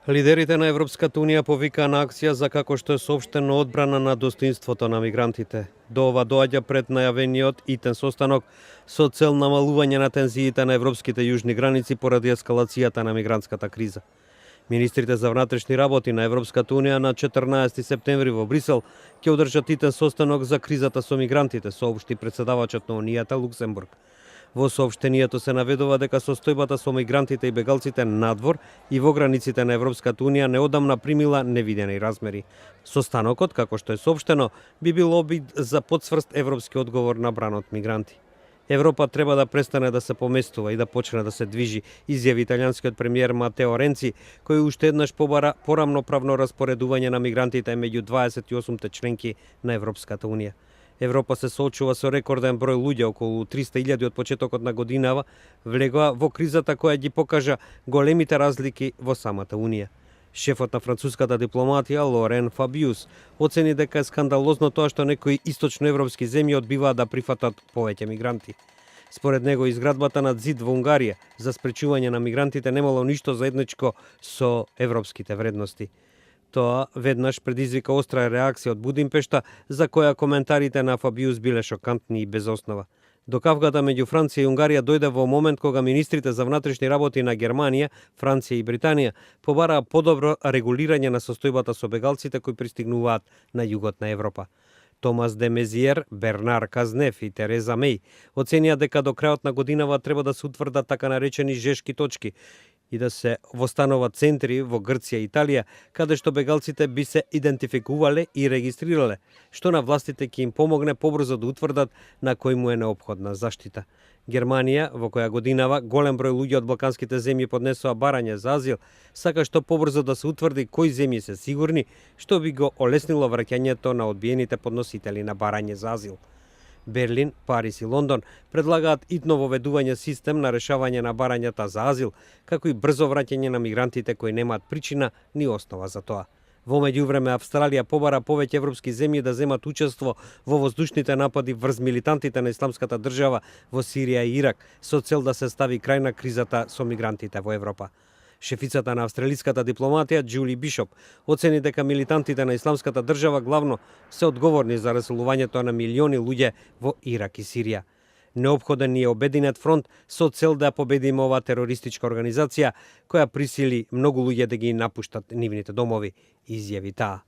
Лидерите на Европската Унија повикаа на акција за како што е соопштено одбрана на достоинството на мигрантите. До ова доаѓа пред најавениот итен состанок со цел намалување на тензиите на европските јужни граници поради ескалацијата на мигрантската криза. Министрите за внатрешни работи на Европската Унија на 14 септември во Брисел ќе одржат итен состанок за кризата со мигрантите, соопшти претседавачот на Унијата Луксембург. Во соопштението се наведува дека состојбата со мигрантите и бегалците надвор и во границите на Европската Унија неодамна примила невидени размери. Состанокот, како што е соопштено, би бил обид за потсврст европски одговор на бранот мигранти. Европа треба да престане да се поместува и да почне да се движи, изјави италијанскиот премиер Матео Ренци, кој уште еднаш побара порамноправно распоредување на мигрантите меѓу 28 членки на Европската Унија. Европа се соочува со рекорден број луѓе, околу 300.000 од почетокот на годинава, влегоа во кризата која ги покажа големите разлики во самата Унија. Шефот на француската дипломатија Лорен Фабиус оцени дека е скандалозно тоа што некои источноевропски земји одбиваат да прифатат повеќе мигранти. Според него, изградбата на ѕид во Унгарија за спречување на мигрантите немало ништо заедничко со европските вредности. Тоа веднаш предизвика остра реакција од Будимпешта, за која коментарите на Фабиус биле шокантни и без основа. Докавката меѓу Франција и Унгарија дојде во момент кога министрите за внатрешни работи на Германија, Франција и Британија побараа подобро регулирање на состојбата со бегалците кои пристигнуваат на југот на Европа. Томас де Мезиер, Бернар Казнеф и Тереза Меј оценија дека до крајот на годинава треба да се утврдат така наречени жешки точки и да се востануват центри во Грција и Италија, каде што бегалците би се идентификувале и регистрирале, што на властите ќе им помогне побрзо да утврдат на кој му е неопходна заштита. Германија, во која годинава голем број луѓе од балканските земји поднесоа барање за азил, сака што побрзо да се утврди кои земји се сигурни, што би го олеснило враќањето на одбиените подносители на барање за азил. Берлин, Париз и Лондон предлагаат итно воведување систем на решавање на барањата за азил, како и брзо враќање на мигрантите кои немаат причина ни основа за тоа. Во меѓувреме, Австралија побара повеќе европски земји да земат учество во воздушните напади врз милитантите на Исламската држава во Сирија и Ирак, со цел да се стави крај на кризата со мигрантите во Европа. Шефицата на австралиската дипломатија Џули Бишоп оцени дека милитантите на Исламската држава главно се одговорни за раселувањето на милиони луѓе во Ирак и Сирија. Неопходен ни е обединет фронт со цел да победиме оваа терористичка организација која присили многу луѓе да ги напуштат нивните домови, изјави таа.